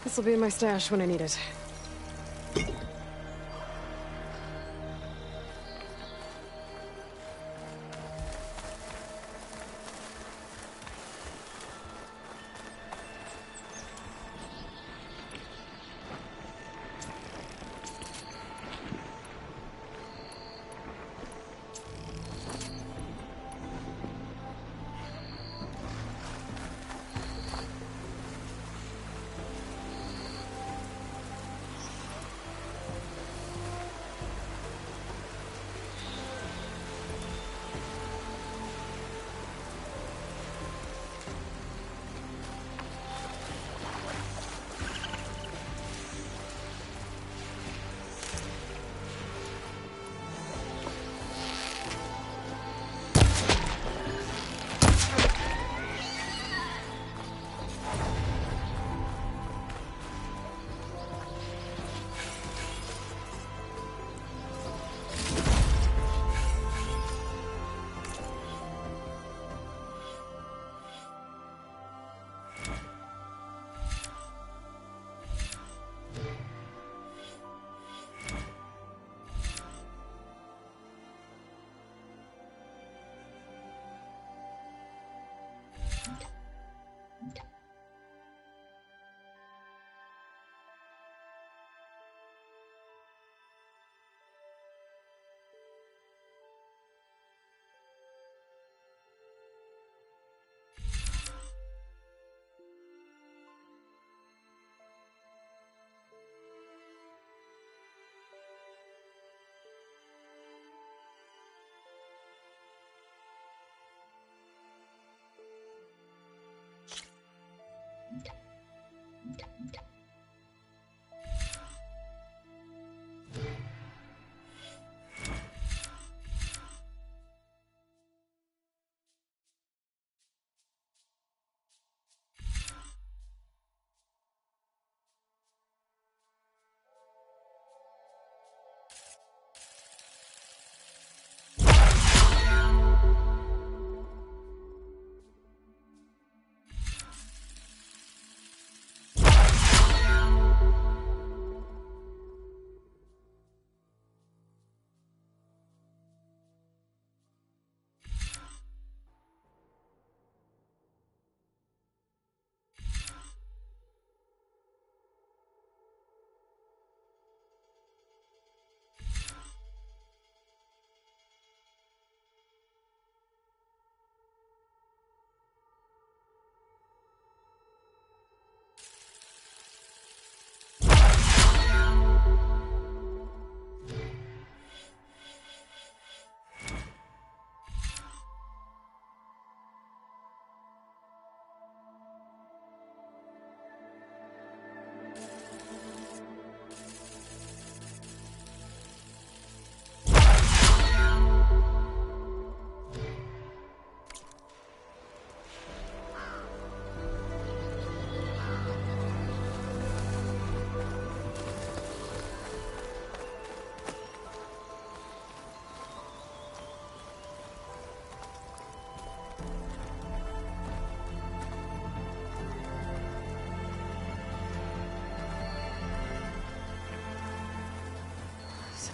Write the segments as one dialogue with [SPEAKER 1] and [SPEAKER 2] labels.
[SPEAKER 1] This'll be in my stash when I need it.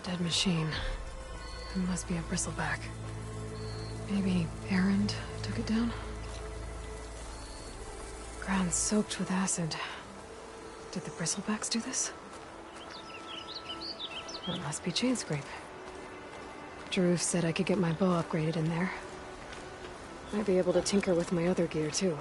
[SPEAKER 2] Dead machine. It must be a bristleback. Maybe Errand took it down? Ground soaked with acid. Did the bristlebacks do this? Well, it must be chain scrape. Drew said I could get my bow upgraded in there. Might be able to tinker with my other gear, too.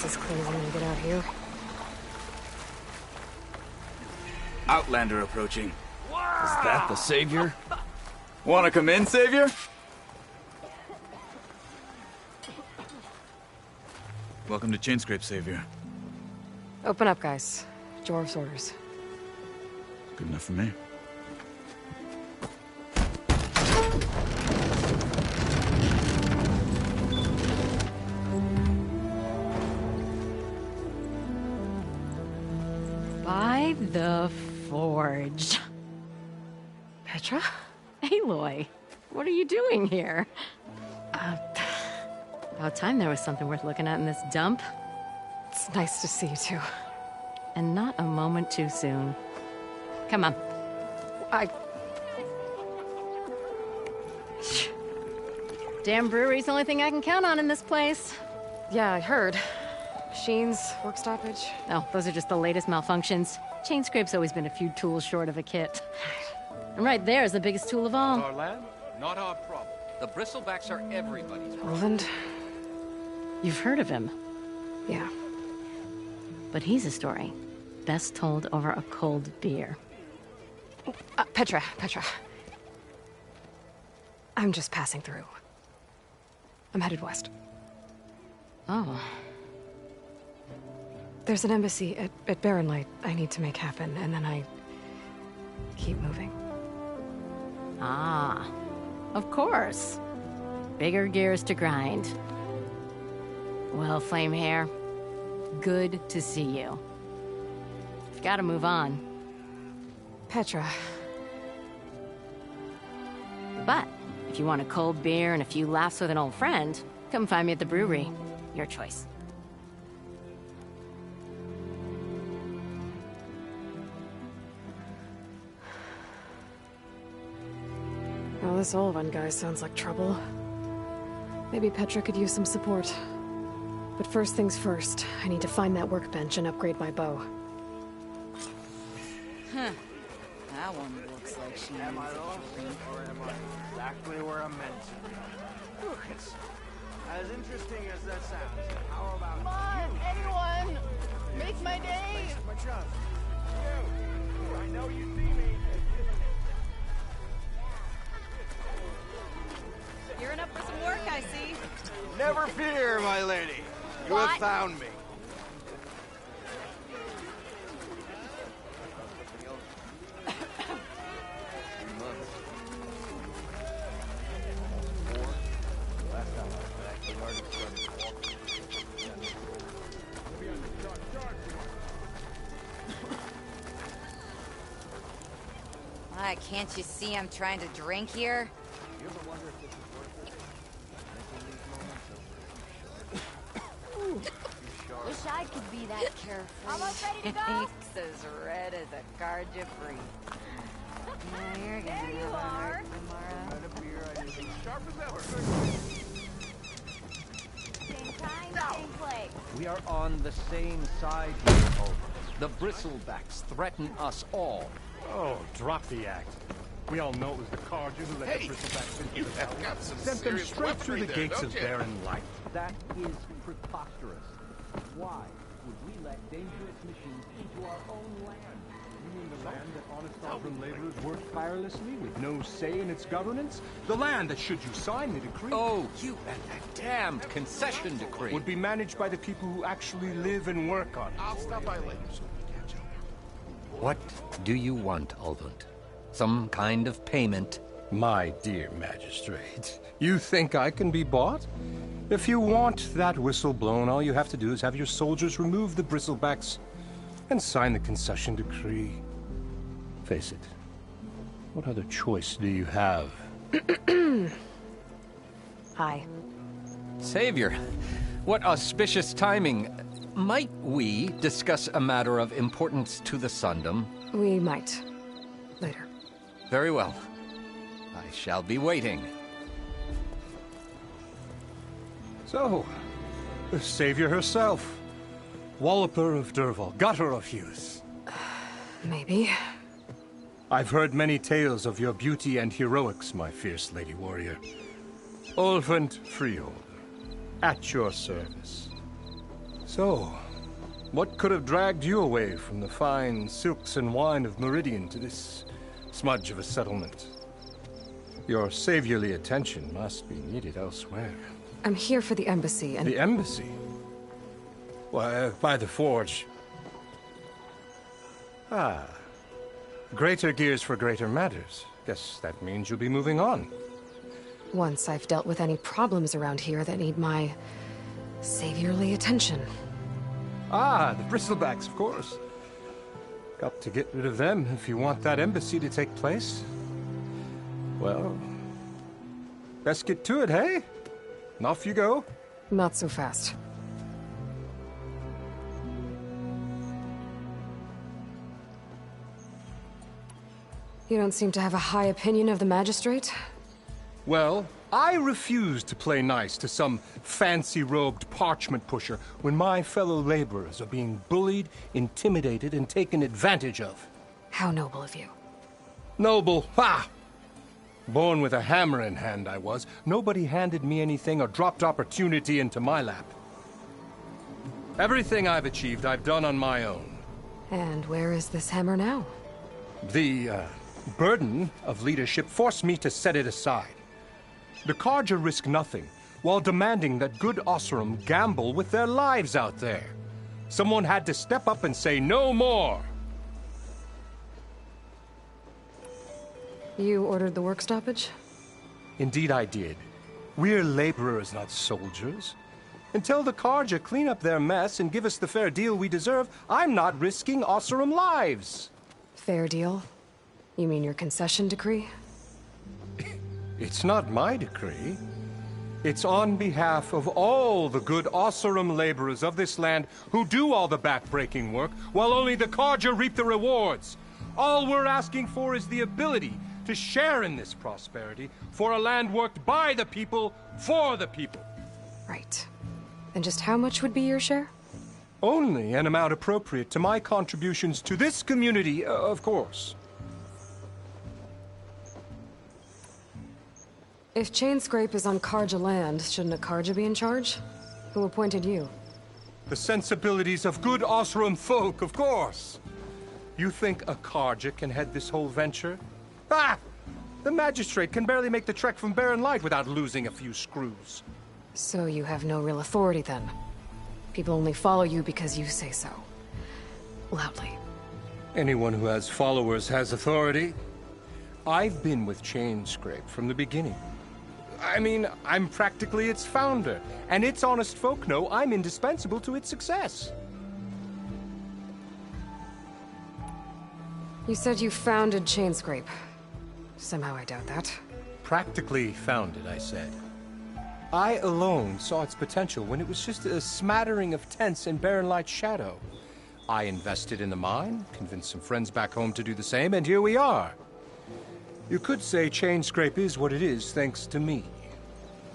[SPEAKER 2] as clean as I'm gonna get out here.
[SPEAKER 3] Outlander approaching. Is that the Savior? Wanna come in, Savior? Welcome to Chainscrape, Savior.
[SPEAKER 2] Open up, guys. Dwarf's orders.
[SPEAKER 3] Good enough for me.
[SPEAKER 4] By the Forge.
[SPEAKER 2] Petra?
[SPEAKER 4] Aloy, what are you doing here? About time there was something worth looking at in this dump.
[SPEAKER 2] It's nice to see you too.
[SPEAKER 4] And not a moment too soon. Come on. Damn brewery's the only thing I can count on in this place.
[SPEAKER 2] Yeah, I heard. Machines, work stoppage.
[SPEAKER 4] Oh, those are just the latest malfunctions. Chainscrape's always been a few tools short of a kit. And right there is the biggest tool of all.
[SPEAKER 5] Our land, not our problem. The Bristlebacks are everybody's problem.
[SPEAKER 2] Roland?
[SPEAKER 4] You've heard of him,
[SPEAKER 2] Yeah.
[SPEAKER 4] but he's a story best told over a cold beer.
[SPEAKER 2] Petra. I'm just passing through. I'm headed west.
[SPEAKER 4] Oh,
[SPEAKER 2] There's an embassy at Barren Light I need to make happen, and then I keep moving.
[SPEAKER 4] ah, of course. Bigger gears to grind. Well, Flamehair, good to see you. You've got to move on.
[SPEAKER 2] Petra.
[SPEAKER 4] But if you want a cold beer and a few laughs with an old friend, come find me at the brewery. Your choice.
[SPEAKER 2] Well, this Olvan guy sounds like trouble. Maybe Petra could use some support. But first things first, I need to find that workbench and upgrade my bow.
[SPEAKER 6] That one looks like she needs
[SPEAKER 7] Am I lost, or am I exactly where I'm meant to be? Lucas, as interesting as that sounds, how about
[SPEAKER 6] Come on, anyone! Make my day!
[SPEAKER 7] my trust? You! I know you see me.
[SPEAKER 6] Gearing up for some work, I see.
[SPEAKER 7] Never fear, my lady. You
[SPEAKER 6] What?
[SPEAKER 7] have found me.
[SPEAKER 6] Why, can't you see I'm trying to drink here? Wish I could be that carefree. Almost ready to go. Cheeks as red as a Carja-free. Yeah, you're gonna there you are. Tomorrow. Same time, same place.
[SPEAKER 5] We are on the same side here, Olga. The Bristlebacks threaten us all.
[SPEAKER 8] Oh, drop the act. We all know it was the Carja who let the Bristlebacks into the valley.
[SPEAKER 7] got some
[SPEAKER 8] Sent them
[SPEAKER 7] serious
[SPEAKER 8] straight through the
[SPEAKER 7] weaponry there,
[SPEAKER 8] gates of
[SPEAKER 7] don't you?
[SPEAKER 8] Barren Light.
[SPEAKER 5] That is preposterous. Why would we let dangerous machines into our own land?
[SPEAKER 8] You mean the land that honest Alvin laborers work tirelessly with no say in its governance? The land that, should you sign the decree,
[SPEAKER 5] Oh, you and that damned concession decree.
[SPEAKER 8] would be managed by the people who actually live and work on it.
[SPEAKER 7] I'll stop by later so we can catch up.
[SPEAKER 5] What do you want, Ulvund? Some kind of payment?
[SPEAKER 8] My dear magistrate, you think I can be bought? If you want that whistle blown, all you have to do is have your soldiers remove the bristlebacks and sign the concession decree. Face it, what other choice do you have?
[SPEAKER 2] Hi.
[SPEAKER 5] Savior, what auspicious timing. Might we discuss a matter of importance to the Sundom?
[SPEAKER 2] We might. Later.
[SPEAKER 5] Very well. I shall be waiting.
[SPEAKER 8] So, the savior herself. Walloper of Derval, gutter of youth.
[SPEAKER 2] Maybe.
[SPEAKER 8] I've heard many tales of your beauty and heroics, my fierce lady warrior. Ulvund Freehold, at your service. So, what could have dragged you away from the fine silks and wine of Meridian to this smudge of a settlement? Your saviorly attention must be needed elsewhere.
[SPEAKER 2] I'm here for the embassy and...
[SPEAKER 8] The embassy? Why, by the forge. Ah. Greater gears for greater matters. Guess that means you'll be moving on.
[SPEAKER 2] Once I've dealt with any problems around here that need my... saviorly attention.
[SPEAKER 8] Ah, the Bristlebacks, of course. Got to get rid of them if you want that embassy to take place. Well, best get to it, hey? And off you go.
[SPEAKER 2] Not so fast. You don't seem to have a high opinion of the magistrate?
[SPEAKER 8] Well, I refuse to play nice to some fancy-robed parchment pusher when my fellow laborers are being bullied, intimidated, and taken advantage of.
[SPEAKER 2] How noble of you.
[SPEAKER 8] Noble? Ha! Born with a hammer in hand, I was. Nobody handed me anything or dropped opportunity into my lap. Everything I've achieved, I've done on my own.
[SPEAKER 2] And where is this hammer now?
[SPEAKER 8] The, burden of leadership forced me to set it aside. The Carja risk nothing, while demanding that good Osseram gamble with their lives out there. Someone had to step up and say no more.
[SPEAKER 2] You ordered the work stoppage?
[SPEAKER 8] Indeed I did. We're laborers, not soldiers. Until the Carja clean up their mess and give us the fair deal we deserve, I'm not risking Osseram lives.
[SPEAKER 2] Fair deal? You mean your concession decree?
[SPEAKER 8] It's not my decree. It's on behalf of all the good Osseram laborers of this land who do all the back-breaking work, while only the Carja reap the rewards. All we're asking for is the ability to share in this prosperity for a land worked by the people, for the people.
[SPEAKER 2] Right. And just how much would be your share?
[SPEAKER 8] Only an amount appropriate to my contributions to this community, of course.
[SPEAKER 2] If Chainscrape is on Carja land, shouldn't a Carja be in charge? Who appointed you?
[SPEAKER 8] The sensibilities of good Osseram folk, of course. You think a Carja can head this whole venture? Ah! The magistrate can barely make the trek from Barren Light without losing a few screws.
[SPEAKER 2] So you have no real authority then? People only follow you because you say so. Loudly.
[SPEAKER 8] Anyone who has followers has authority. I've been with Chainscrape from the beginning. I mean, I'm practically its founder, and its honest folk know I'm indispensable to its success.
[SPEAKER 2] You said you founded Chainscrape. Somehow I doubt that.
[SPEAKER 8] Practically founded, I said. I alone saw its potential when it was just a smattering of tents in Barren Light's shadow. I invested in the mine, convinced some friends back home to do the same, and here we are. You could say Chainscrape is what it is thanks to me.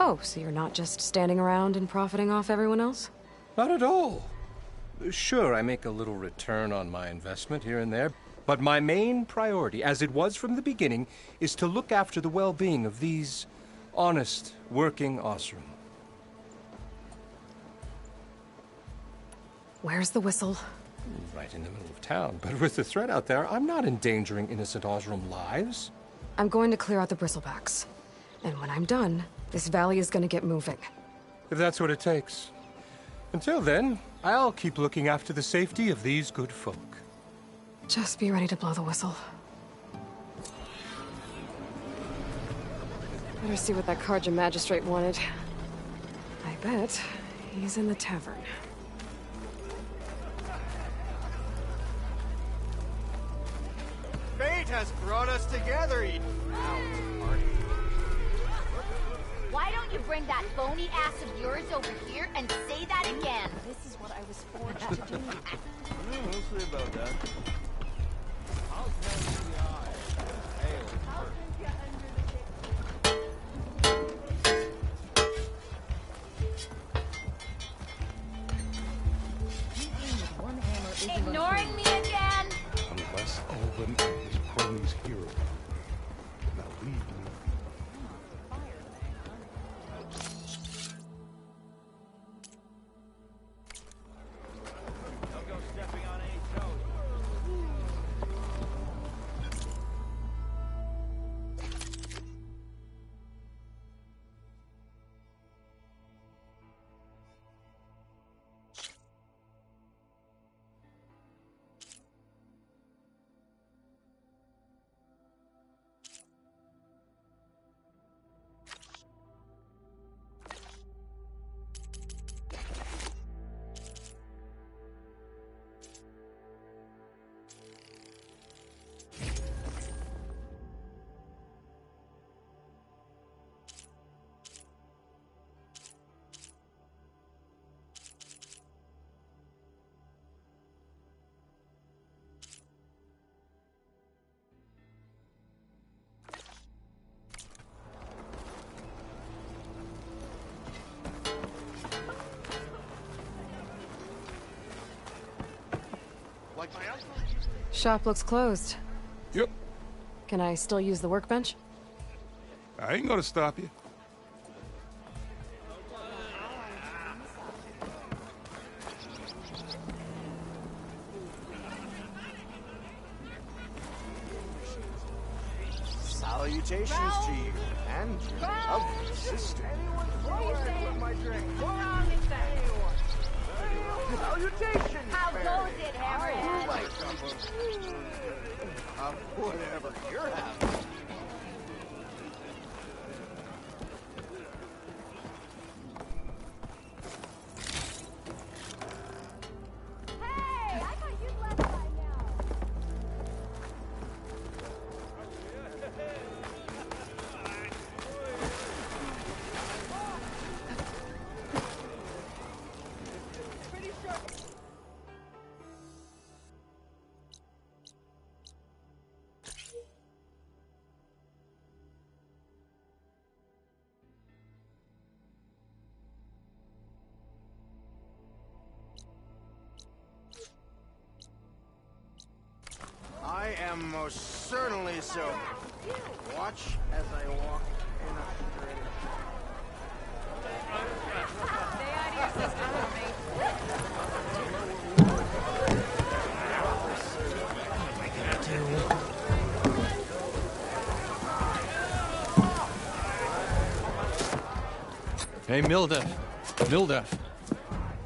[SPEAKER 2] Oh, so you're not just standing around and profiting off everyone else?
[SPEAKER 8] Not at all. Sure, I make a little return on my investment here and there, but my main priority, as it was from the beginning, is to look after the well-being of these honest, working Osseram.
[SPEAKER 2] Where's the whistle?
[SPEAKER 8] Right in the middle of town, but with the threat out there, I'm not endangering innocent Osseram lives.
[SPEAKER 2] I'm going to clear out the Bristlebacks. And when I'm done, this valley is going to get moving.
[SPEAKER 8] If that's what it takes. Until then, I'll keep looking after the safety of these good folk.
[SPEAKER 2] Just be ready to blow the whistle. Better see what that Carja magistrate wanted. I bet he's in the tavern.
[SPEAKER 7] Fate has brought us together,
[SPEAKER 6] Why don't you bring that bony ass of yours over here and say that again?
[SPEAKER 1] This is what I was forged to do.
[SPEAKER 7] We'll see about that. I'll tell you the eyes.
[SPEAKER 6] Ignoring me again?
[SPEAKER 9] Unless Elvin and his cronies hear about it. Now leave me.
[SPEAKER 7] like my uncle.
[SPEAKER 2] Shop looks closed.
[SPEAKER 9] Yep.
[SPEAKER 2] Can I still use the workbench?
[SPEAKER 9] I ain't gonna stop you.
[SPEAKER 7] Salutations to you and your lovely sister. With my drink. Salutations,
[SPEAKER 6] How goes it,
[SPEAKER 7] I
[SPEAKER 6] Hammerhead?
[SPEAKER 7] would like some of whatever you're having.
[SPEAKER 6] Hey, I thought you'd left by now.
[SPEAKER 7] I am most certainly sober. Watch as I walk in a straight.
[SPEAKER 10] Hey, Milduff. Milduff.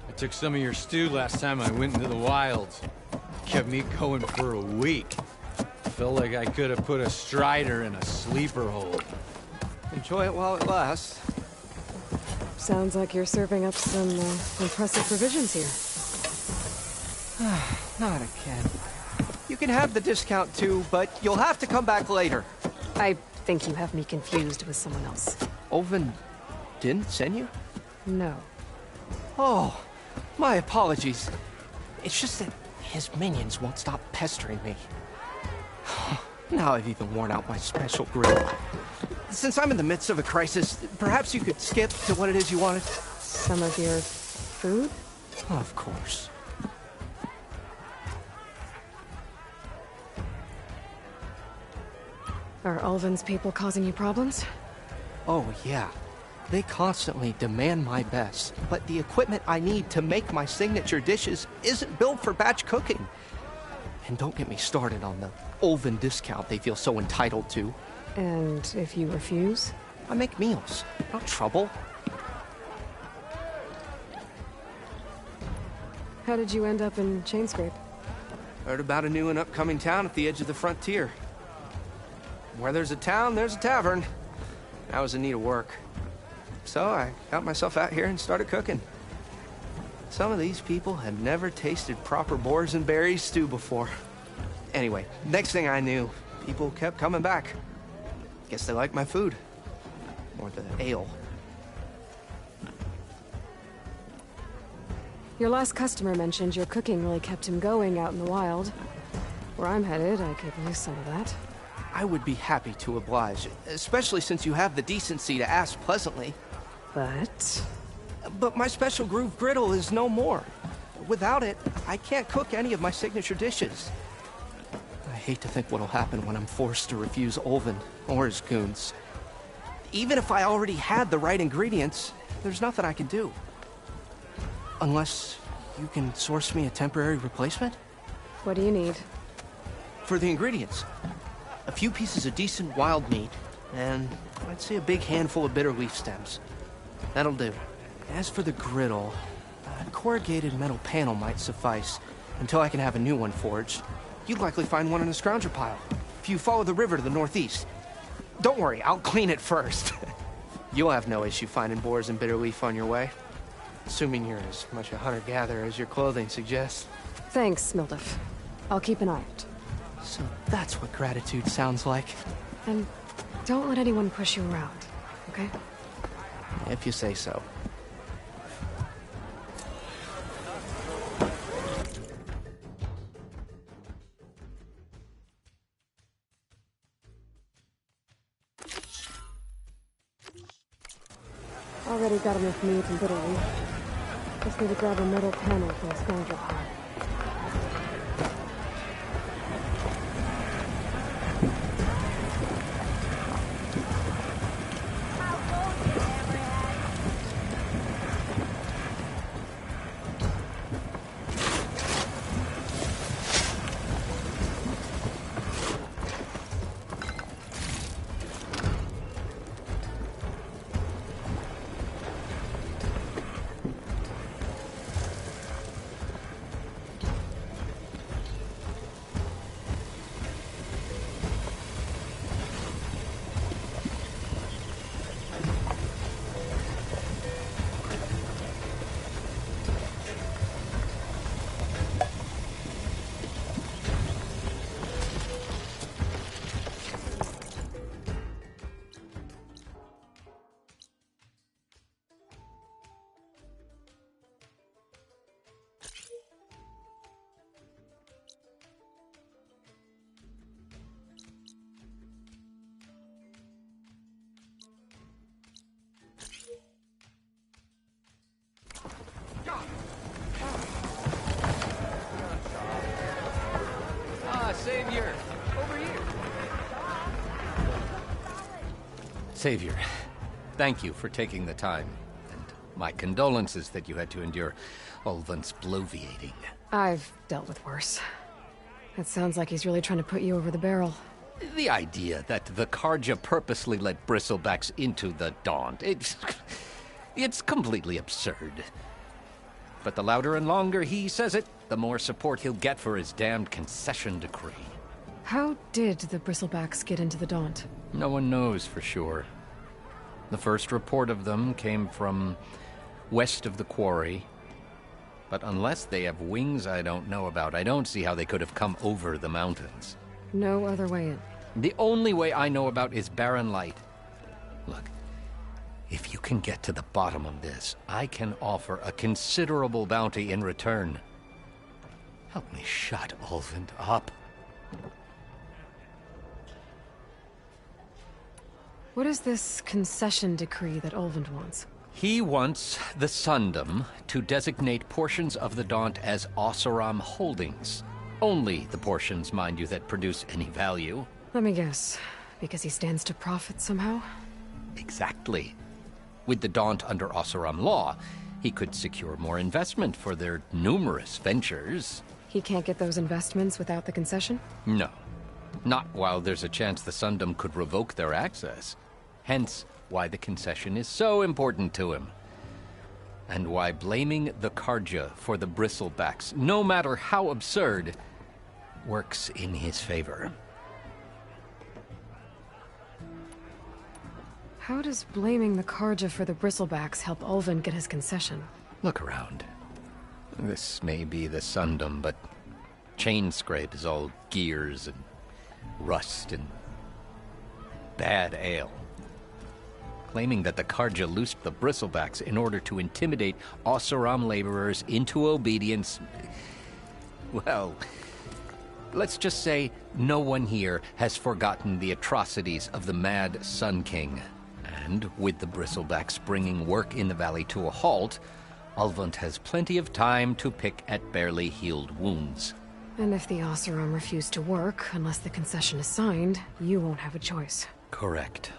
[SPEAKER 10] I took some of your stew last time I went into the wilds. Kept me going for a week. Felt like I could have put a strider in a sleeper hole.
[SPEAKER 5] Enjoy it while it lasts.
[SPEAKER 2] Sounds like you're serving up some impressive provisions here.
[SPEAKER 5] Not again. You can have the discount too, but you'll have to come back later.
[SPEAKER 2] I think you have me confused with someone else.
[SPEAKER 5] Oven didn't send you?
[SPEAKER 2] No.
[SPEAKER 5] Oh, my apologies. It's just that his minions won't stop pestering me. Now I've even worn out my special grill. Since I'm in the midst of a crisis, perhaps you could skip to what it is you wanted?
[SPEAKER 2] Some of your food?
[SPEAKER 5] Of course.
[SPEAKER 2] Are Ulvin's people causing you problems?
[SPEAKER 5] Oh, yeah. They constantly demand my best, but the equipment I need to make my signature dishes isn't built for batch cooking. And don't get me started on the Ulvin discount they feel so entitled to.
[SPEAKER 2] And if you refuse?
[SPEAKER 5] I make meals, not trouble.
[SPEAKER 2] How did you end up in Chainscrape?
[SPEAKER 5] Heard about a new and upcoming town at the edge of the frontier. Where there's a town, there's a tavern. I was in need of work. So I got myself out here and started cooking. Some of these people had never tasted proper boars and berries stew before. Anyway, next thing I knew, people kept coming back. Guess they liked my food. Or the ale.
[SPEAKER 2] Your last customer mentioned your cooking really kept him going out in the wild. Where I'm headed, I could use some of that.
[SPEAKER 5] I would be happy to oblige, especially since you have the decency to ask pleasantly. But my special groove griddle is no more. Without it, I can't cook any of my signature dishes. I hate to think what'll happen when I'm forced to refuse Ulvin or his goons. Even if I already had the right ingredients, there's nothing I can do. Unless you can source me a temporary replacement?
[SPEAKER 2] What do you need?
[SPEAKER 5] For the ingredients, a few pieces of decent wild meat, and I'd say a big handful of bitter leaf stems. That'll do. As for the griddle, a corrugated metal panel might suffice until I can have a new one forged. You'd likely find one in a scrounger pile if you follow the river to the northeast. Don't worry, I'll clean it first. You'll have no issue finding boars and bitter leaf on your way. Assuming you're as much a hunter-gatherer as your clothing suggests.
[SPEAKER 2] Thanks, Milduff. I'll keep an eye out.
[SPEAKER 5] So that's what gratitude sounds like.
[SPEAKER 2] And don't let anyone push you around, okay?
[SPEAKER 5] If you say so.
[SPEAKER 2] Already got enough meat and bitter leaf. Just need to grab a metal panel from a scrounger pile.
[SPEAKER 11] Savior, thank you for taking the time. And my condolences that you had to endure Ulvund's bloviating.
[SPEAKER 2] I've dealt with worse. It sounds like he's really trying to put you over the barrel.
[SPEAKER 11] The idea that the Karja purposely let Bristlebacks into the Daunt, it's completely absurd. But the louder and longer he says it, the more support he'll get for his damned concession decree.
[SPEAKER 2] How did the Bristlebacks get into the Daunt?
[SPEAKER 11] No one knows for sure. The first report of them came from west of the quarry. But unless they have wings I don't know about, I don't see how they could have come over the mountains.
[SPEAKER 2] No other way in.
[SPEAKER 11] The only way I know about is Barren Light. Look, if you can get to the bottom of this, I can offer a considerable bounty in return. Help me shut Ulvund up.
[SPEAKER 2] What is this concession decree that Ulvund wants?
[SPEAKER 11] He wants the Sundom to designate portions of the Daunt as Oseram holdings. Only the portions, mind you, that produce any value.
[SPEAKER 2] Let me guess. Because he stands to profit somehow?
[SPEAKER 11] Exactly. With the Daunt under Oseram law, he could secure more investment for their numerous ventures.
[SPEAKER 2] He can't get those investments without the concession?
[SPEAKER 11] No. Not while there's a chance the Sundom could revoke their access. Hence, why the concession is so important to him. And why blaming the Karja for the Bristlebacks, no matter how absurd, works in his favor.
[SPEAKER 2] How does blaming the Karja for the Bristlebacks help Ulvund get his concession?
[SPEAKER 11] Look around. This may be the Sundom, but Chainscrape is all gears and rust and bad ale. Claiming that the Karja loosed the Bristlebacks in order to intimidate Oseram laborers into obedience. Well, let's just say no one here has forgotten the atrocities of the Mad Sun King. And with the Bristlebacks bringing work in the valley to a halt, Ulvund has plenty of time to pick at barely healed wounds.
[SPEAKER 2] And if the Oseram refuse to work, unless the concession is signed, you won't have a choice.
[SPEAKER 11] Correct.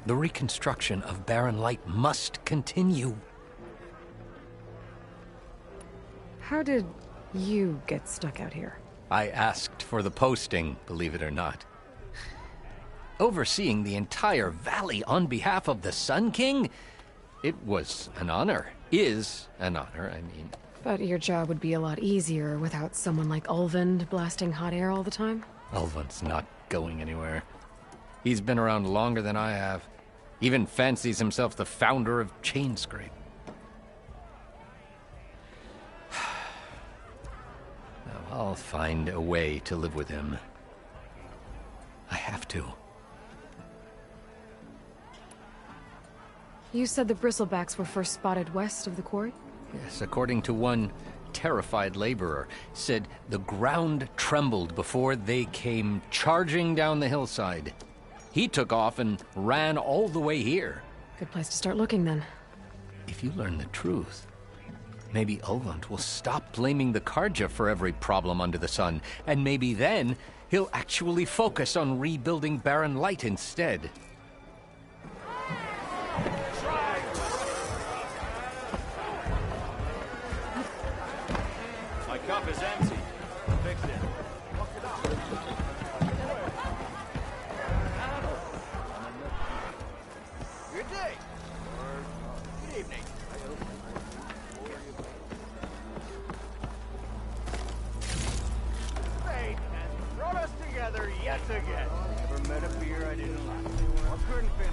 [SPEAKER 11] The reconstruction of Barren Light must continue.
[SPEAKER 2] How did you get stuck out here?
[SPEAKER 11] I asked for the posting, believe it or not. Overseeing the entire valley on behalf of the Sun King? It was an honor. Is an honor, I mean.
[SPEAKER 2] But your job would be a lot easier without someone like Ulvund blasting hot air all the time?
[SPEAKER 11] Ulvund's not going anywhere. He's been around longer than I have. Even fancies himself the founder of Chainscrape. Now, I'll find a way to live with him. I have to.
[SPEAKER 2] You said the Bristlebacks were first spotted west of the quarry?
[SPEAKER 11] Yes, according to one terrified laborer, said the ground trembled before they came charging down the hillside. He took off and ran all the way here.
[SPEAKER 2] Good place to start looking, then.
[SPEAKER 11] If you learn the truth, maybe Ulvund will stop blaming the Karja for every problem under the sun, and maybe then he'll actually focus on rebuilding Barren Light instead.
[SPEAKER 3] My cup is empty. Fix it.
[SPEAKER 7] Good day. Or good evening. Fate has brought us together yet again. Never met a beer I didn't like. Or couldn't finish.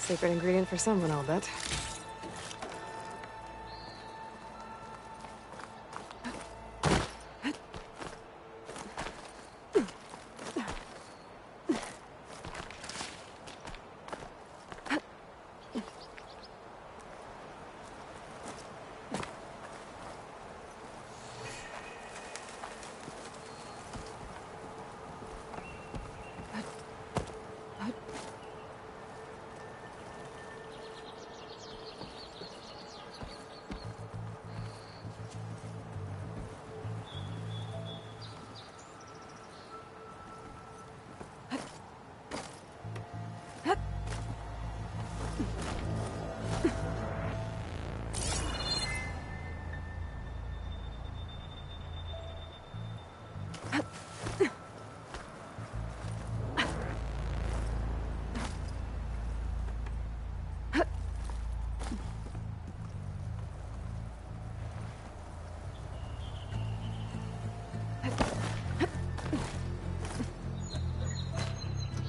[SPEAKER 2] Secret ingredient for someone, I'll bet.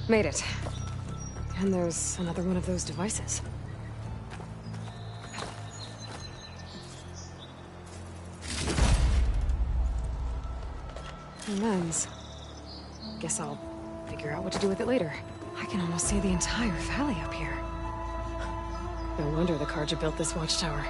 [SPEAKER 2] Made it. And there's another one of those devices. A lens. Guess I'll figure out what to do with it later. I can almost see the entire valley up here. No wonder the Karja built this watchtower.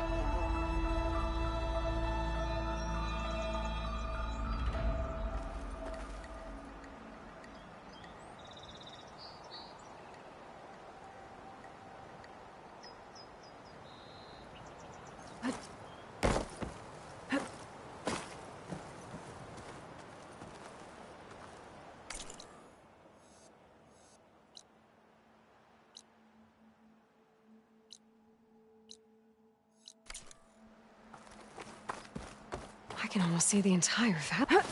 [SPEAKER 2] I can almost see the entire valley.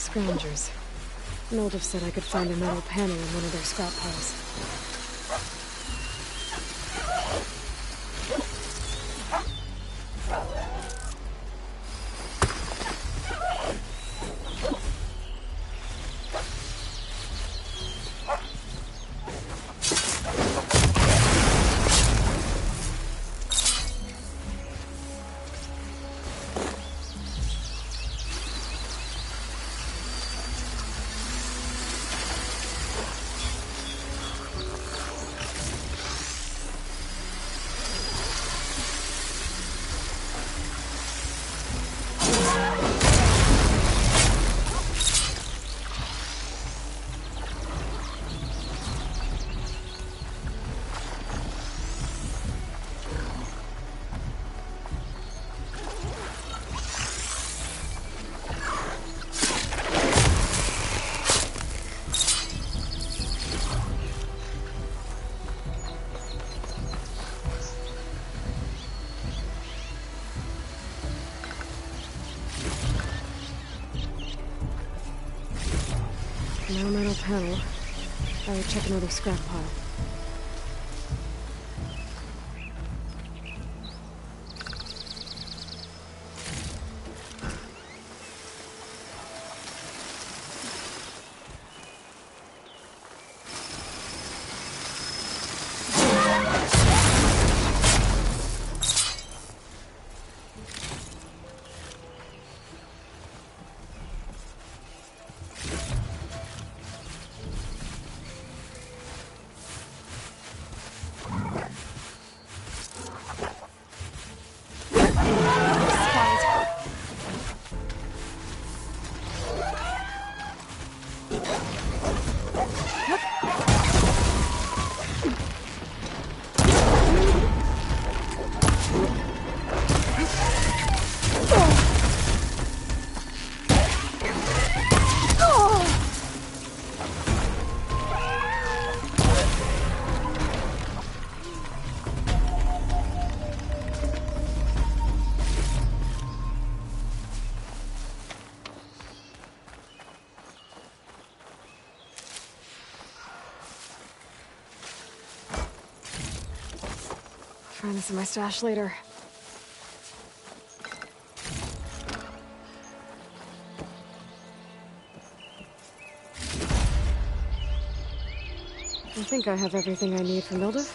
[SPEAKER 2] Scroungers. Mildev said I could find a metal panel in one of their scrap piles. No metal panel. I would check another scrap pile. Find this in my stash later. I think I have everything I need for Mildev.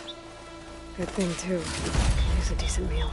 [SPEAKER 2] Good thing, too. Could use a decent meal.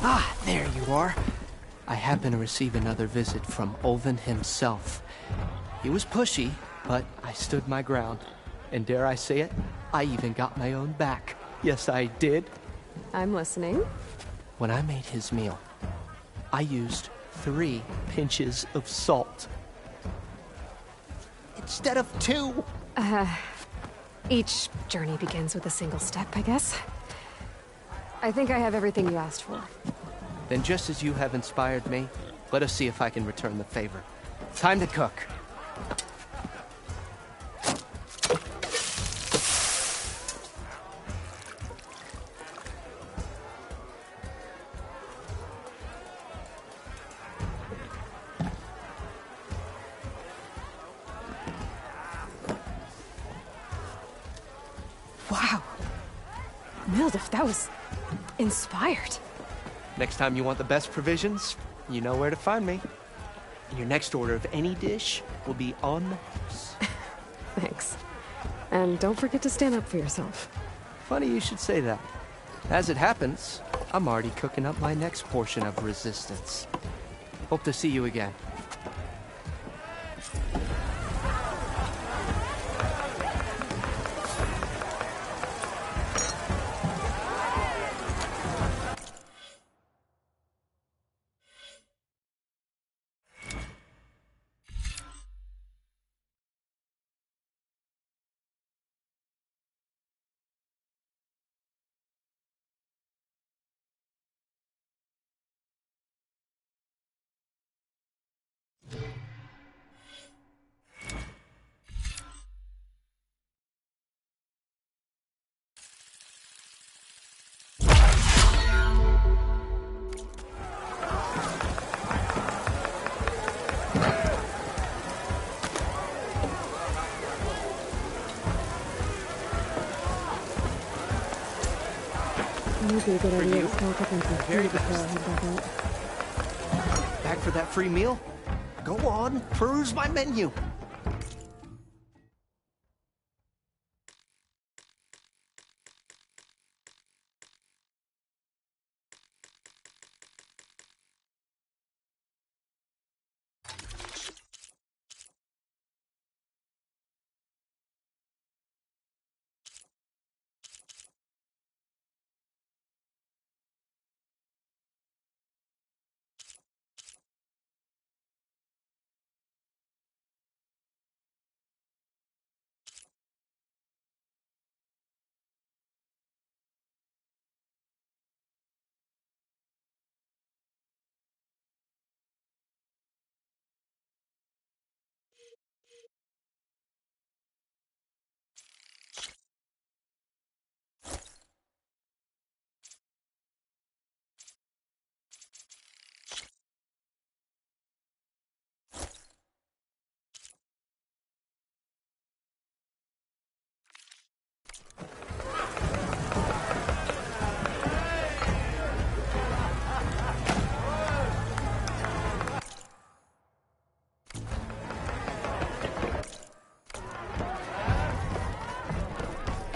[SPEAKER 5] Ah, there you are. I happen to receive another visit from Olvin himself. He was pushy, but I stood my ground. And dare I say it, I even got my own back. Yes, I did.
[SPEAKER 2] I'm listening.
[SPEAKER 5] When I made his meal, I used 3 pinches of salt. Instead of 2.
[SPEAKER 2] Each journey begins with a single step, I guess. I think I have everything you asked for.
[SPEAKER 5] Then just as you have inspired me, let us see if I can return the favor. Time to cook.
[SPEAKER 2] Wow. Mildif, that was inspired.
[SPEAKER 5] Next time you want the best provisions, you know where to find me. And your next order of any dish will be on the house.
[SPEAKER 2] Thanks. And don't forget to stand up for yourself.
[SPEAKER 5] Funny you should say that. As it happens, I'm already cooking up my next portion of resistance. Hope to see you again.
[SPEAKER 2] Maybe a good idea
[SPEAKER 5] you?
[SPEAKER 2] to stock up on some
[SPEAKER 5] Very
[SPEAKER 2] food before I
[SPEAKER 5] best.
[SPEAKER 2] head back out.
[SPEAKER 5] Back for that free meal? Go on, peruse my menu.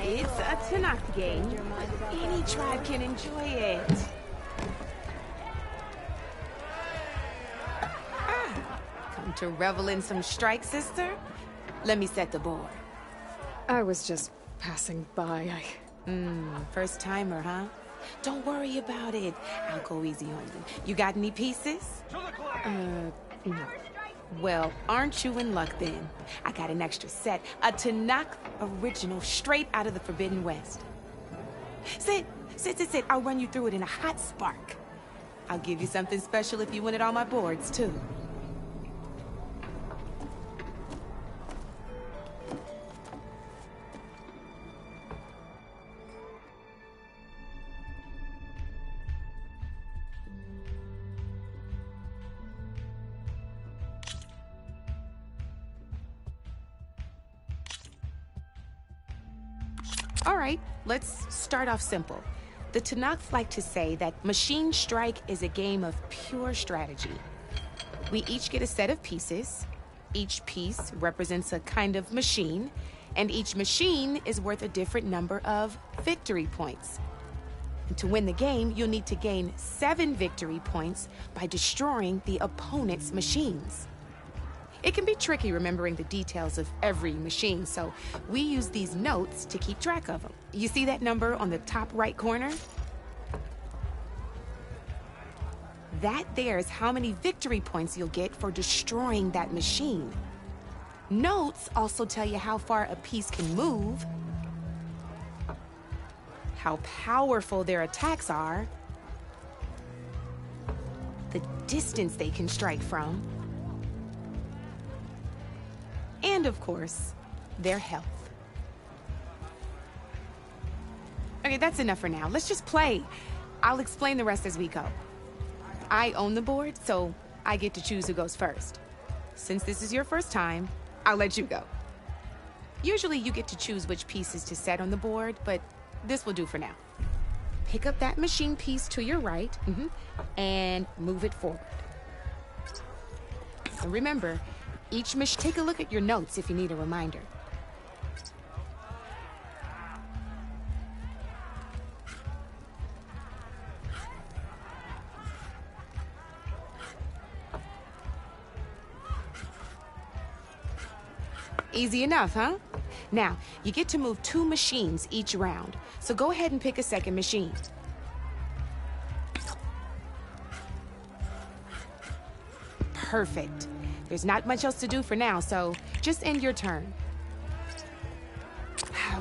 [SPEAKER 12] It's a Tanakh game. Any tribe can enjoy it. Come to revel in some strike, sister? Let me set the board.
[SPEAKER 2] I was just passing by.
[SPEAKER 12] First timer, huh? Don't worry about it. I'll go easy on you. You got any pieces?
[SPEAKER 2] No.
[SPEAKER 12] Well, aren't you in luck then? I got an extra set, a Tanakh original straight out of the Forbidden West. Sit. I'll run you through it in a hot spark. I'll give you something special if you win it on my boards, too. All right, let's start off simple. The Tanakh like to say that Machine Strike is a game of pure strategy. We each get a set of pieces. Each piece represents a kind of machine, and each machine is worth a different number of victory points. And to win the game, you'll need to gain 7 victory points by destroying the opponent's machines. It can be tricky remembering the details of every machine, so we use these notes to keep track of them. You see that number on the top right corner? That there is how many victory points you'll get for destroying that machine. Notes also tell you how far a piece can move, how powerful their attacks are, the distance they can strike from, and of course, their health. Okay, that's enough for now. Let's just play. I'll explain the rest as we go. I own the board, so I get to choose who goes first. Since this is your first time, I'll let you go. Usually you get to choose which pieces to set on the board, but this will do for now. Pick up that machine piece to your right, and move it forward. And remember, take a look at your notes if you need a reminder. Easy enough, huh? Now, you get to move 2 machines each round, so go ahead and pick a second machine. Perfect. There's not much else to do for now, so just end your turn.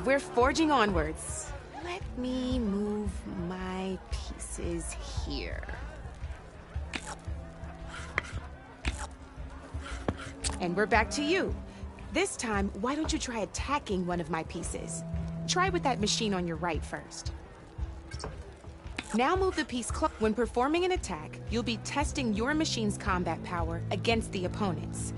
[SPEAKER 12] We're forging onwards. Let me move my pieces here. And we're back to you. This time, why don't you try attacking one of my pieces? Try with that machine on your right first. Now move the piece close. When performing an attack, you'll be testing your machine's combat power against the opponent's.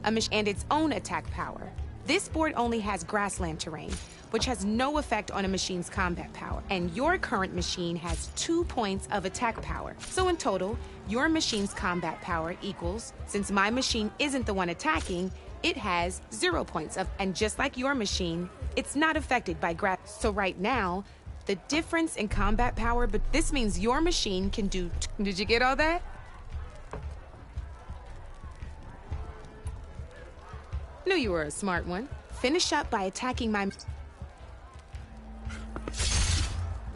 [SPEAKER 12] And its own attack power. This board only has grassland terrain, which has no effect on a machine's combat power. And your current machine has 2 points of attack power. So in total, your machine's combat power equals, since my machine isn't the one attacking, it has 0 points of, and just like your machine, it's not affected by So right now, the difference in combat power, but this means your machine can do, did you get all that? Knew you were a smart one. Finish up by attacking my...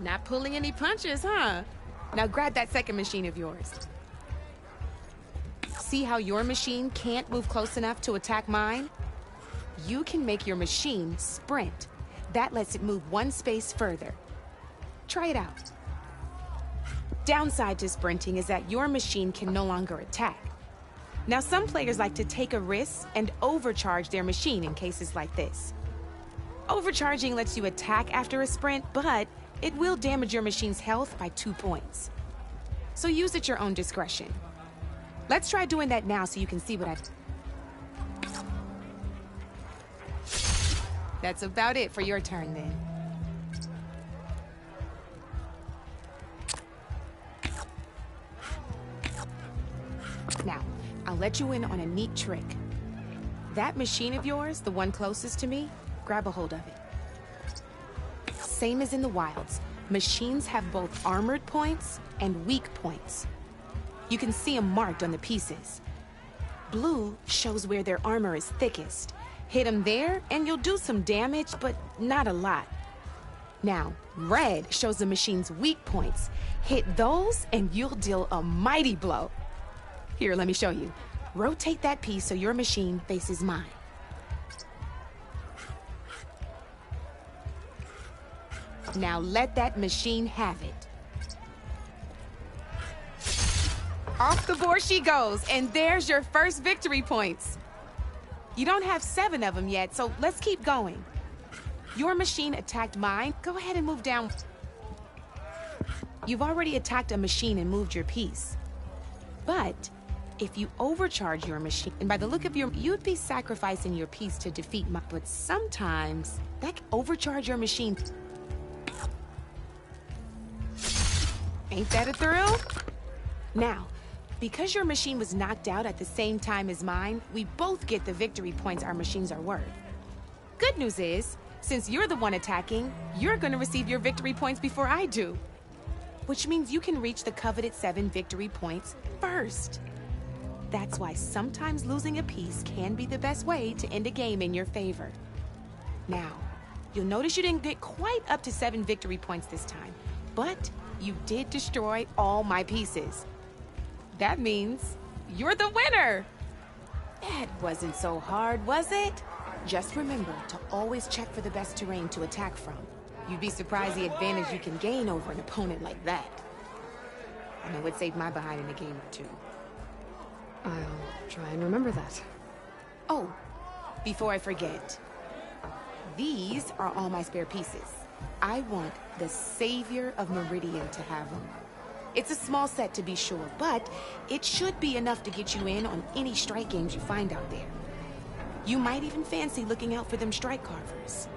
[SPEAKER 12] Not pulling any punches, huh? Now grab that second machine of yours. See how your machine can't move close enough to attack mine? You can make your machine sprint. That lets it move 1 space further. Try it out. Downside to sprinting is that your machine can no longer attack. Now, some players like to take a risk and overcharge their machine in cases like this. Overcharging lets you attack after a sprint, but it will damage your machine's health by 2 points. So use at your own discretion. Let's try doing that now so you can see what That's about it for your turn, then. Now, I'll let you in on a neat trick. That machine of yours, the one closest to me, grab a hold of it. Same as in the wilds, machines have both armored points and weak points. You can see them marked on the pieces. Blue shows where their armor is thickest. Hit them there, and you'll do some damage, but not a lot. Now, red shows the machine's weak points. Hit those, and you'll deal a mighty blow. Here, let me show you. Rotate that piece so your machine faces mine. Now let that machine have it. Off the board she goes, and there's your first victory points. You don't have 7 of them yet, so let's keep going. Your machine attacked mine. Go ahead and move down. You've already attacked a machine and moved your piece. But if you overcharge your machine, and by the look of you'd be sacrificing your piece to defeat my, but sometimes that can overcharge your machine. Ain't that a thrill? Now, because your machine was knocked out at the same time as mine, we both get the victory points our machines are worth. Good news is, since you're the one attacking, you're gonna receive your victory points before I do. which means you can reach the coveted 7 victory points first. That's why sometimes losing a piece can be the best way to end a game in your favor. Now, you'll notice you didn't get quite up to 7 victory points this time, but you did destroy all my pieces. That means you're the winner! That wasn't so hard, was it? Just remember to always check for the best terrain to attack from. You'd be surprised the advantage you can gain over an opponent like that. I know it saved my behind in a game or two.
[SPEAKER 2] I'll try and remember that.
[SPEAKER 12] Oh, before I forget, these are all my spare pieces. I want the Savior of Meridian to have them. It's a small set to be sure, but it should be enough to get you in on any strike games you find out there. You might even fancy looking out for them strike carvers.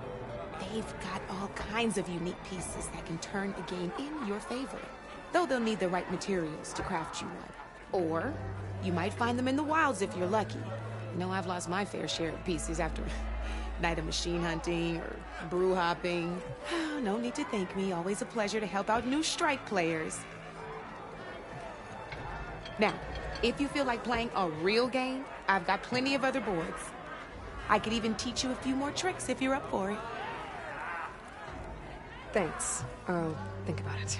[SPEAKER 12] They've got all kinds of unique pieces that can turn a game in your favor, though they'll need the right materials to craft you one. Or you might find them in the wilds if you're lucky. You know, I've lost my fair share of pieces after a night of machine hunting or brew hopping. No need to thank me. Always a pleasure to help out new strike players. Now, if you feel like playing a real game, I've got plenty of other boards. I could even teach you a few more tricks if you're up for it.
[SPEAKER 2] Thanks. I'll think about it.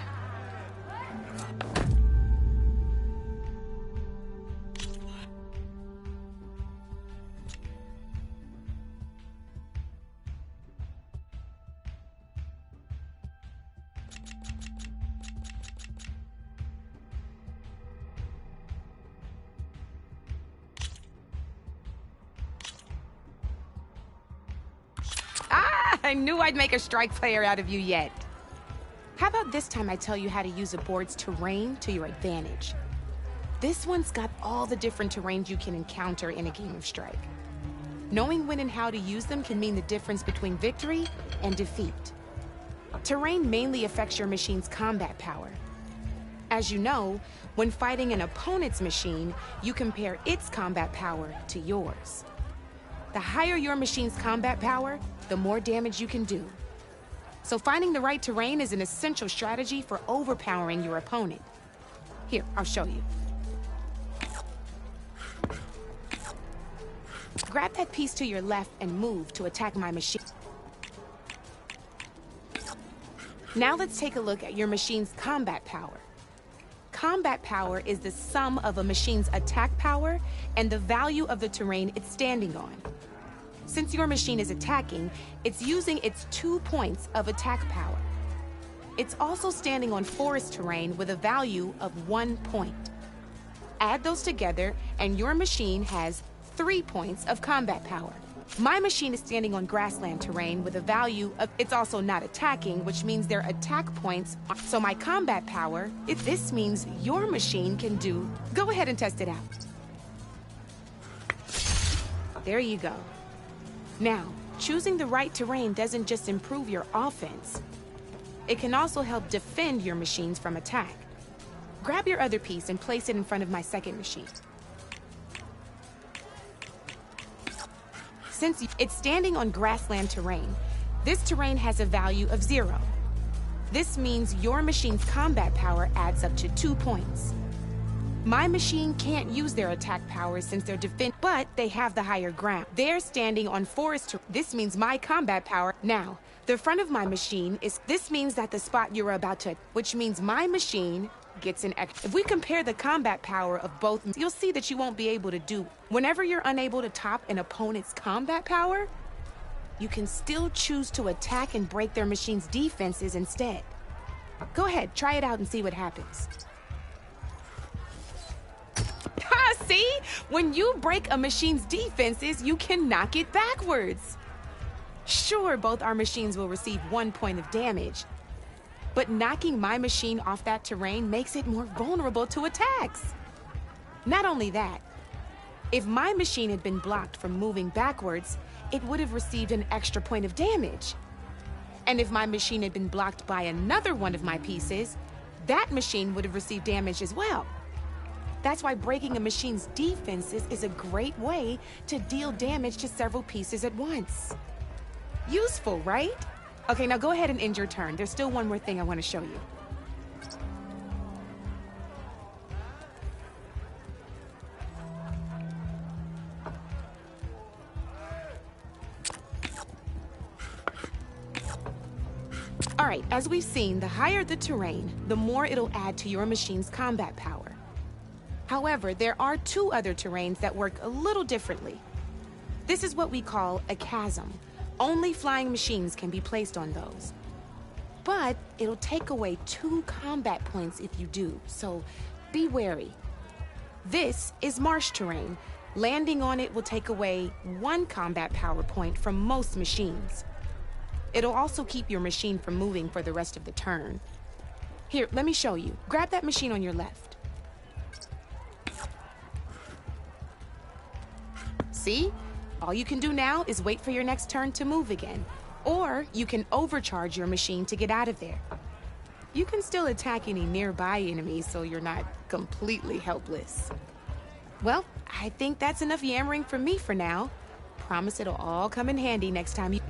[SPEAKER 12] I knew I'd make a strike player out of you yet. How about this time I tell you how to use a board's terrain to your advantage? This one's got all the different terrains you can encounter in a game of Strike. Knowing when and how to use them can mean the difference between victory and defeat. Terrain mainly affects your machine's combat power. As you know, when fighting an opponent's machine, you compare its combat power to yours. The higher your machine's combat power, the more damage you can do. So finding the right terrain is an essential strategy for overpowering your opponent. Here, I'll show you. Grab that piece to your left and move to attack my machine. Now let's take a look at your machine's combat power. Combat power is the sum of a machine's attack power and the value of the terrain it's standing on. Since your machine is attacking, it's using its 2 points of attack power. It's also standing on forest terrain with a value of 1 point. Add those together, and your machine has 3 points of combat power. My machine is standing on grassland terrain with a value of, it's also not attacking, which means their attack points, so my combat power, this means your machine can do, go ahead and test it out. There you go. Now, choosing the right terrain doesn't just improve your offense. It can also help defend your machines from attack. Grab your other piece and place it in front of my second machine. Since it's standing on grassland terrain, this terrain has a value of 0. This means your machine's combat power adds up to 2 points. My machine can't use their attack powers since they're but they have the higher ground. They're standing on forest terrain. This means my combat power. Now, the front of my machine is, this means that the spot you're about to, which means my machine gets an extra. If we compare the combat power of both, you'll see that you won't be able to do. Whenever you're unable to top an opponent's combat power, you can still choose to attack and break their machine's defenses instead. Go ahead, try it out and see what happens. See? When you break a machine's defenses, you can knock it backwards. Sure, both our machines will receive 1 point of damage, but knocking my machine off that terrain makes it more vulnerable to attacks. Not only that, if my machine had been blocked from moving backwards, it would have received an extra point of damage. And if my machine had been blocked by another one of my pieces, that machine would have received damage as well. That's why breaking a machine's defenses is a great way to deal damage to several pieces at once. Useful, right? Okay, now go ahead and end your turn. There's still one more thing I want to show you. right, as we've seen, the higher the terrain, the more it'll add to your machine's combat power. However, there are two other terrains that work a little differently. This is what we call a chasm. Only flying machines can be placed on those. But it'll take away 2 combat points if you do, so be wary. This is marsh terrain. Landing on it will take away 1 combat power point from most machines. It'll also keep your machine from moving for the rest of the turn. Here, let me show you. Grab that machine on your left. See? All you can do now is wait for your next turn to move again. Or you can overcharge your machine to get out of there. You can still attack any nearby enemies so you're not completely helpless. Well, I think that's enough yammering from me for now. Promise it'll all come in handy next time you...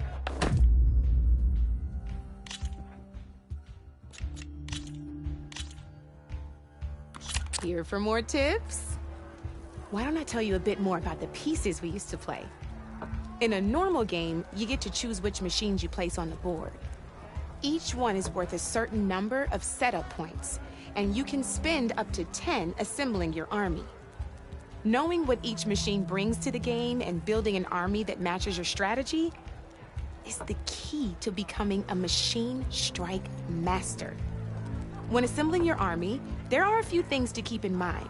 [SPEAKER 12] Here for more tips? Why don't I tell you a bit more about the pieces we used to play? In a normal game, you get to choose which machines you place on the board. Each one is worth a certain number of setup points, and you can spend up to 10 assembling your army. Knowing what each machine brings to the game and building an army that matches your strategy is the key to becoming a machine strike master. When assembling your army, there are a few things to keep in mind.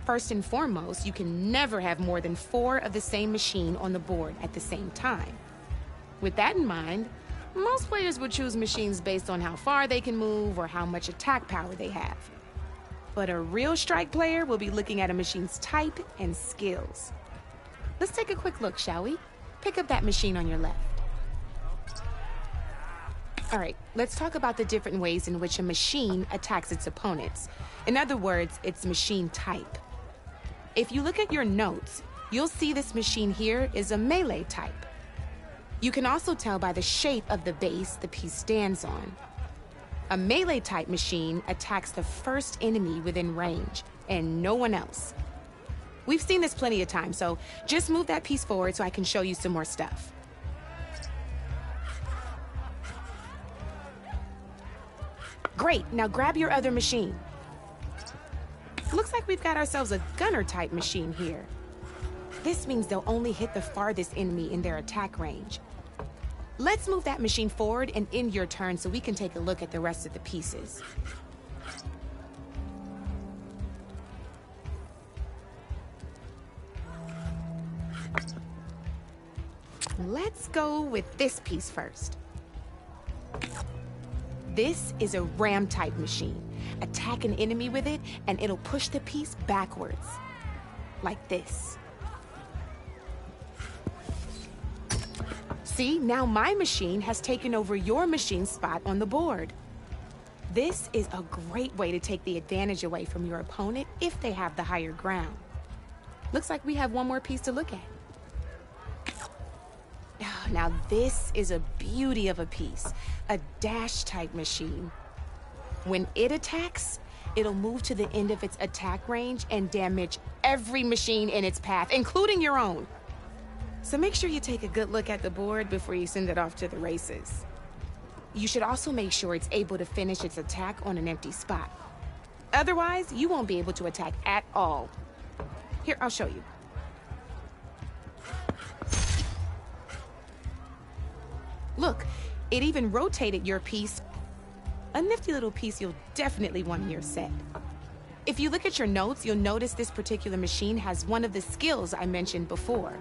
[SPEAKER 12] First and foremost, you can never have more than 4 of the same machine on the board at the same time. With that in mind, most players would choose machines based on how far they can move or how much attack power they have. But a real strike player will be looking at a machine's type and skills. Let's take a quick look, shall we? Pick up that machine on your left. All right, let's talk about the different ways in which a machine attacks its opponents. In other words, its machine type. If you look at your notes, you'll see this machine here is a melee type. You can also tell by the shape of the base the piece stands on. A melee type machine attacks the first enemy within range, and no one else. We've seen this plenty of times, so just move that piece forward so I can show you some more stuff. Great, now grab your other machine. Looks like we've got ourselves a gunner type machine here. This means they'll only hit the farthest enemy in their attack range. Let's move that machine forward and end your turn so we can take a look at the rest of the pieces. Let's go with this piece first. This is a ram type machine. Attack an enemy with it and it'll push the piece backwards. Like this. See, now my machine has taken over your machine's spot on the board. This is a great way to take the advantage away from your opponent if they have the higher ground. Looks like we have one more piece to look at. Now this is a beauty of a piece, a dash type machine. When it attacks, it'll move to the end of its attack range and damage every machine in its path, including your own. So make sure you take a good look at the board before you send it off to the races. You should also make sure it's able to finish its attack on an empty spot. Otherwise, you won't be able to attack at all. Here, I'll show you. Look, it even rotated your piece. A nifty little piece you'll definitely want in your set. If you look at your notes, you'll notice this particular machine has one of the skills I mentioned before.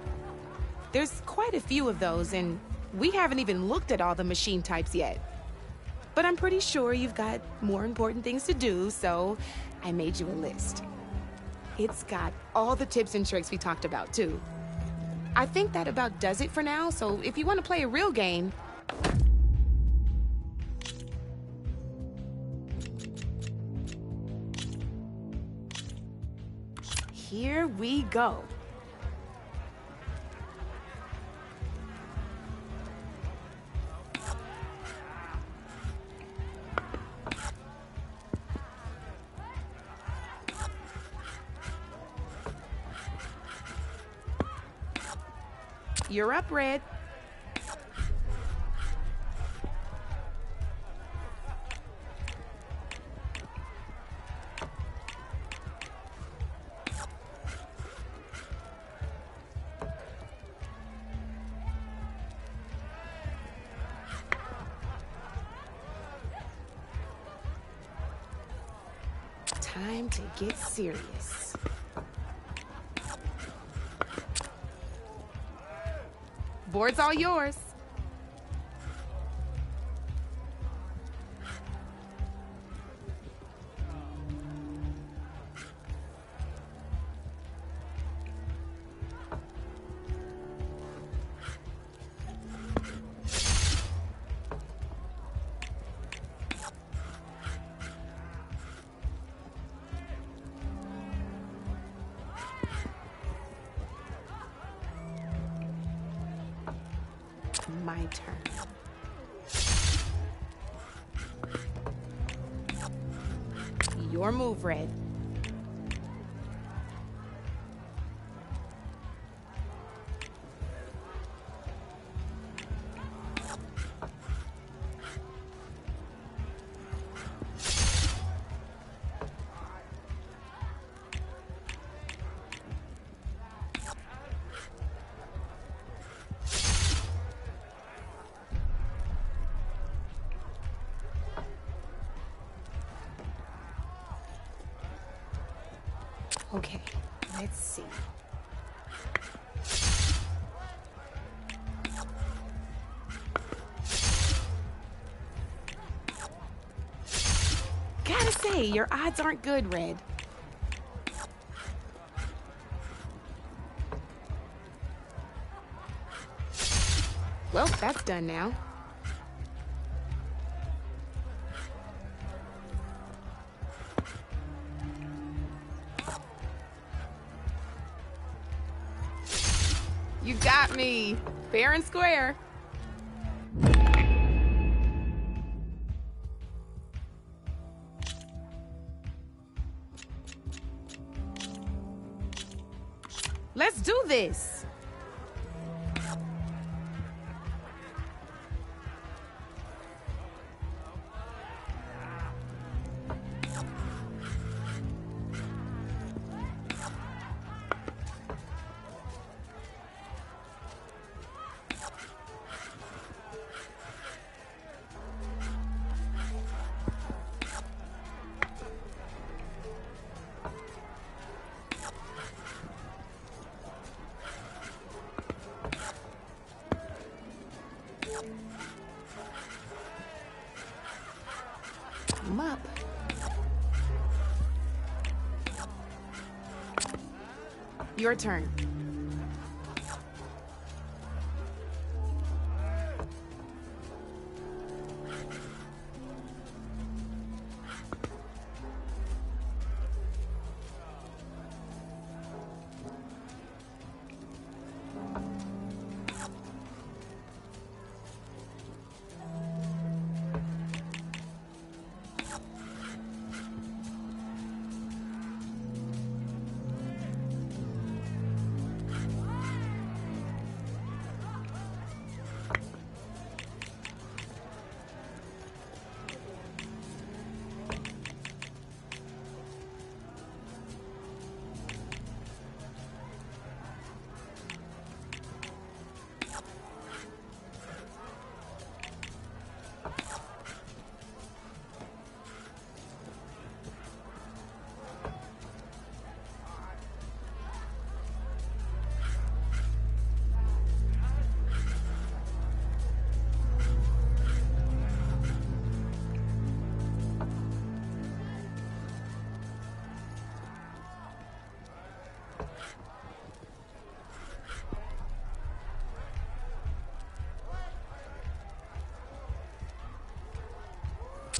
[SPEAKER 12] There's quite a few of those, and we haven't even looked at all the machine types yet. But I'm pretty sure you've got more important things to do, so I made you a list. It's got all the tips and tricks we talked about, too. I think that about does it for now, so if you want to play a real game... Here we go. You're up, Red. Time to get serious. Board's all yours. My turn. Your move, Red. Okay, let's see. Gotta say, your odds aren't good, Red. Well, that's done now. You got me, fair and square. Let's do this. I'm up. Your turn.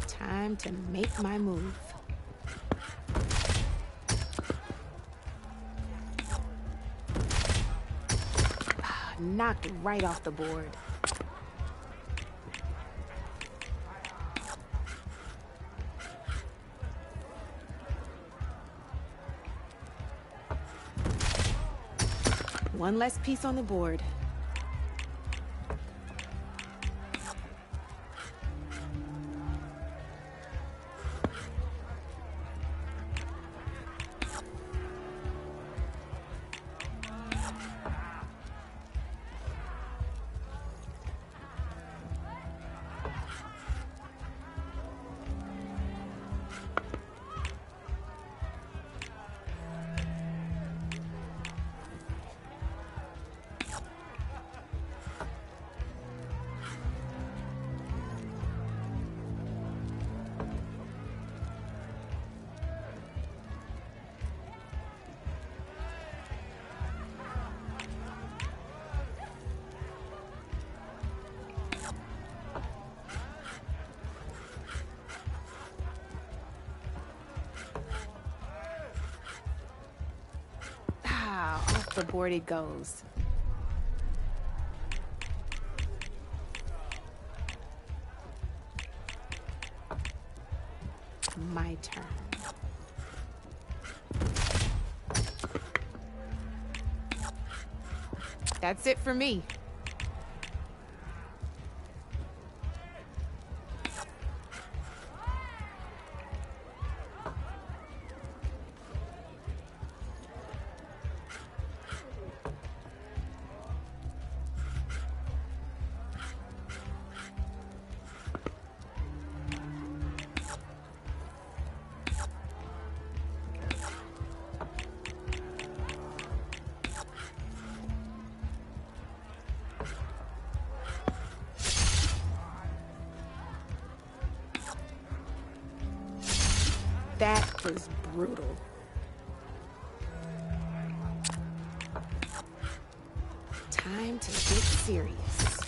[SPEAKER 12] Time to make my move. Knocked right off the board. One less piece on the board. the board it goes. My turn. That's it for me. That was brutal. Time to get serious.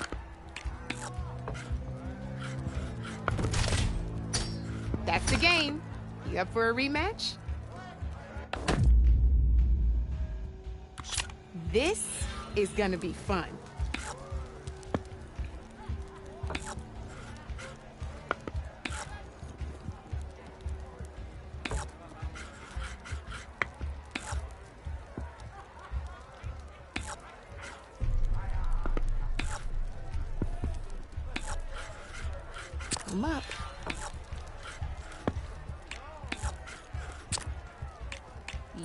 [SPEAKER 12] That's the game. You up for a rematch? This is gonna be fun. I'm up.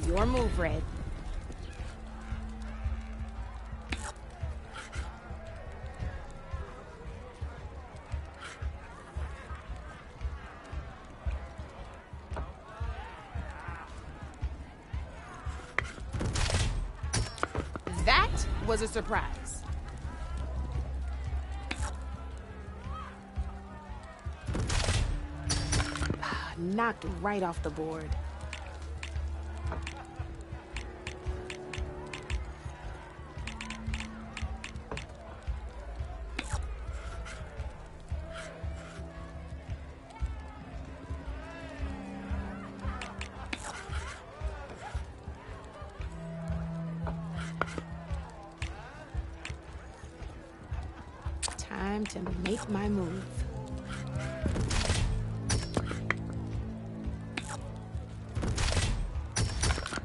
[SPEAKER 12] Your move, Red. That was a surprise. Knocked right off the board. Time to make my move.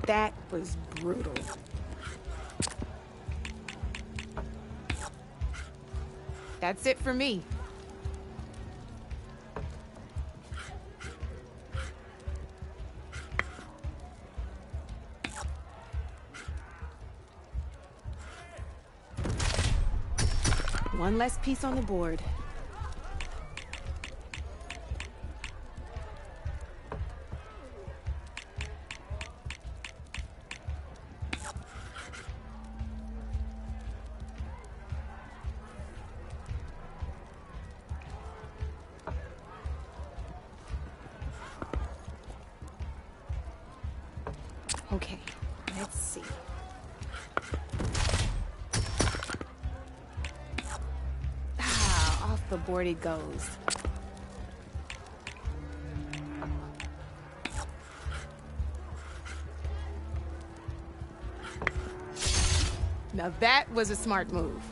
[SPEAKER 12] That was brutal. That's it for me. One less piece on the board. Okay, let's see. Ah, off the board it goes. Now that was a smart move.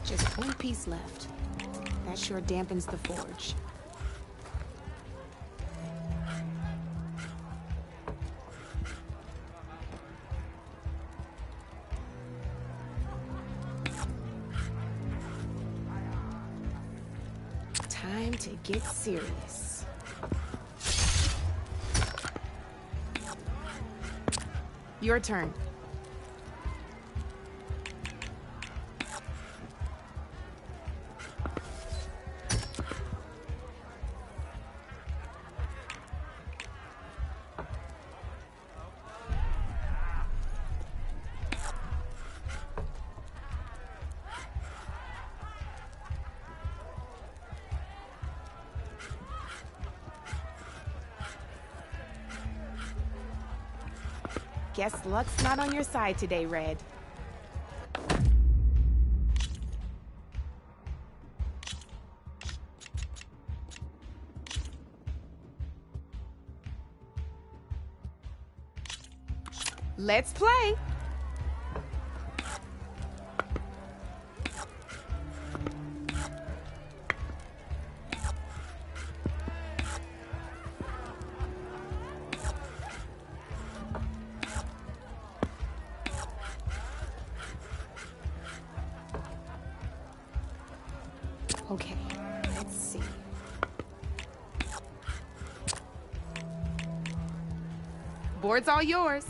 [SPEAKER 12] Just one piece left. That sure dampens the forge. Time to get serious. Your turn. Guess luck's not on your side today, Red. Let's play. Okay, let's see. Board's all yours.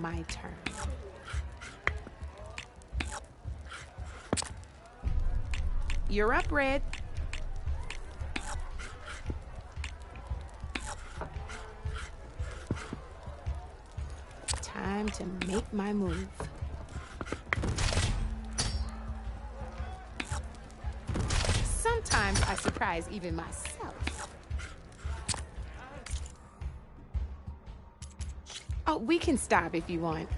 [SPEAKER 12] My turn. You're up, Red. Time to make my move. Sometimes I surprise even myself. Oh, we can stop if you want.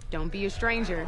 [SPEAKER 12] Don't be a stranger.